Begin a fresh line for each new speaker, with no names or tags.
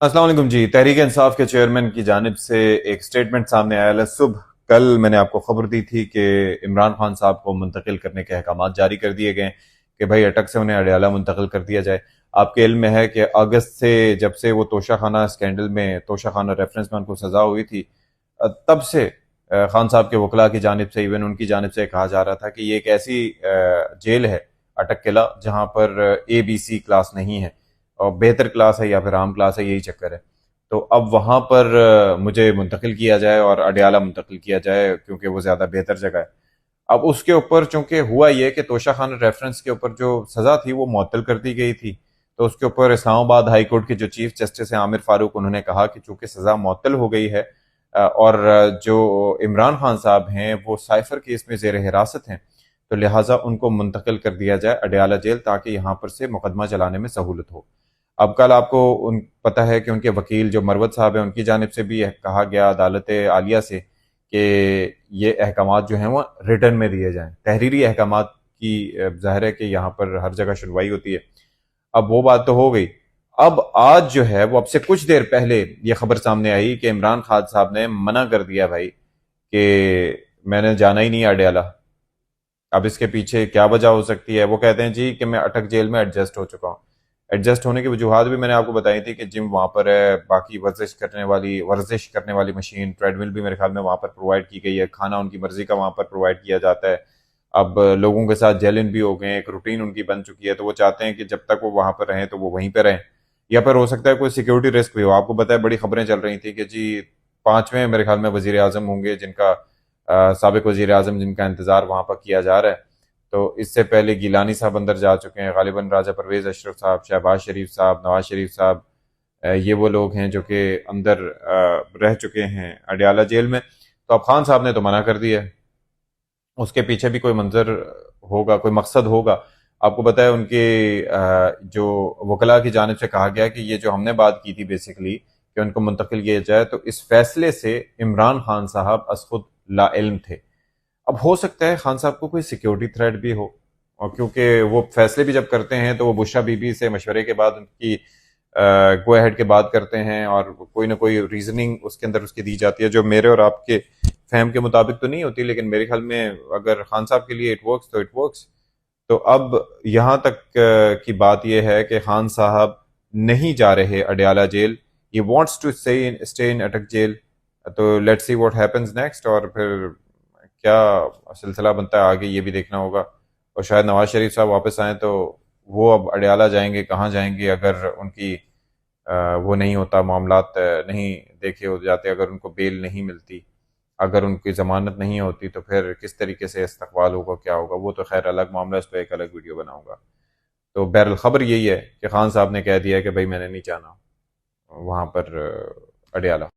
अस्सलाम वालेकुम जी। तहरीक इंसाफ के चेयरमैन की जानिब से एक स्टेटमेंट सामने आया है। सुबह कल मैंने आपको खबर दी थी कि इमरान खान साहब को मुंतकिल करने के अहकाम जारी कर दिए गए कि भाई अटक से उन्हें अडयाला मुंतकिल कर दिया जाए। आपके इल्म में है कि अगस्त से जब से वो तोशा खाना स्कैंडल में तोशा खाना रेफरेंस में उनको सज़ा हुई थी, तब से खान साहब के वकला की जानिब से, इवन उनकी जानिब से कहा जा रहा था कि ये एक ऐसी जेल है अटक किला जहाँ पर ABC क्लास नहीं है और बेहतर क्लास है या फिर आम क्लास है, यही चक्कर है। तो अब वहाँ पर मुझे मुंतकिल किया जाए और अडयाला मुंतकिल किया जाए क्योंकि वो ज़्यादा बेहतर जगह है। अब उसके ऊपर चूंकि हुआ ये कि तोशा खान रेफरेंस के ऊपर जो सज़ा थी वो मुअत्तल कर दी गई थी, तो उसके ऊपर इस्लामाबाद हाई कोर्ट के जो चीफ जस्टिस हैं आमिर फारूक, उन्होंने कहा कि चूंकि सज़ा मुअत्तल हो गई है और जो इमरान खान साहब हैं वो साइफर केस में ज़ेर हिरासत हैं, तो लिहाजा उनको मुंतकिल कर दिया जाए अडयाला जेल ताकि यहाँ पर से मुकदमा चलाने में सहूलत हो। अब कल आपको पता है कि उनके वकील जो मरवत साहब हैं उनकी जानिब से भी कहा गया अदालत आलिया से कि ये अहकामात जो हैं वो रिटर्न में दिए जाएं, तहरीरी अहकामात की। ज़ाहिर है कि यहाँ पर हर जगह सुनवाई होती है। अब वो बात तो हो गई। अब आज जो है वो अब से कुछ देर पहले ये खबर सामने आई कि इमरान खान साहब ने मना कर दिया भाई कि मैंने जाना ही नहीं अडयाला। अब इसके पीछे क्या वजह हो सकती है? वो कहते हैं जी कि मैं अटक जेल में एडजस्ट हो चुका हूँ। एडजस्ट होने की वजूहत भी मैंने आपको बताई थी कि जिम वहाँ पर है, बाकी वर्जिश करने वाली मशीन, ट्रेडमिल भी मेरे ख्याल में वहाँ पर प्रोवाइड की गई है, खाना उनकी मर्जी का वहाँ पर प्रोवाइड किया जाता है। अब लोगों के साथ जेल इन भी हो गए हैं, एक रूटीन उनकी बन चुकी है, तो वो चाहते हैं कि जब तक वो वहाँ पर रहें तो वो वहीं पर रहें। या फिर हो सकता है कोई सिक्योरिटी रिस्क भी हो। आपको पता है बड़ी खबरें चल रही थी कि जी पांचवें मेरे ख्याल में वजीर आजम होंगे जिनका साबिक वजीर आजम जिनका इंतजार वहाँ पर किया जा रहा है। तो इससे पहले गिलानी साहब अंदर जा चुके हैं, गालिबन राजा परवेज अशरफ साहब, शहबाज शरीफ साहब, नवाज शरीफ साहब, ये वो लोग हैं जो कि अंदर रह चुके हैं अडयाला जेल में। तो अब खान साहब ने तो मना कर दिया है। उसके पीछे भी कोई मंजर होगा, कोई मकसद होगा। आपको पता है उनके जो वकला की जानिब से कहा गया कि ये जो हमने बात की थी बेसिकली कि उनको मुंतकिल किया जाए, तो इस फैसले से इमरान खान साहब असखुद लाइल्म थे। अब हो सकता है खान साहब को कोई सिक्योरिटी थ्रेट भी हो, और क्योंकि वो फैसले भी जब करते हैं तो वो बुशरा बीबी से मशवरे के बाद उनकी गो अहेड के बाद करते हैं और कोई ना कोई रीजनिंग उसके अंदर उसकी दी जाती है जो मेरे और आपके फहम के मुताबिक तो नहीं होती, लेकिन मेरे ख्याल में अगर खान साहब के लिए इट वर्क्स तो इट वर्क्स। तो अब यहाँ तक की बात यह है कि खान साहब नहीं जा रहे Adiala jail, he wants to stay in Attock jail. तो let's see what happens next, और फिर क्या सिलसिला बनता है आगे ये भी देखना होगा। और शायद नवाज शरीफ साहब वापस आए तो वो अब अडयाला जाएंगे, कहाँ जाएंगे अगर उनकी वो नहीं होता, मामलात नहीं देखे हो जाते, अगर उनको बेल नहीं मिलती, अगर उनकी जमानत नहीं होती, तो फिर किस तरीके से इस्तकबाल होगा, क्या होगा, वो तो खैर अलग मामला, इस पर एक अलग वीडियो बनाऊंगा। तो बहरहाल खबर यही है कि खान साहब ने कह दिया है कि भाई मैंने नहीं जाना वहाँ पर अडयाला।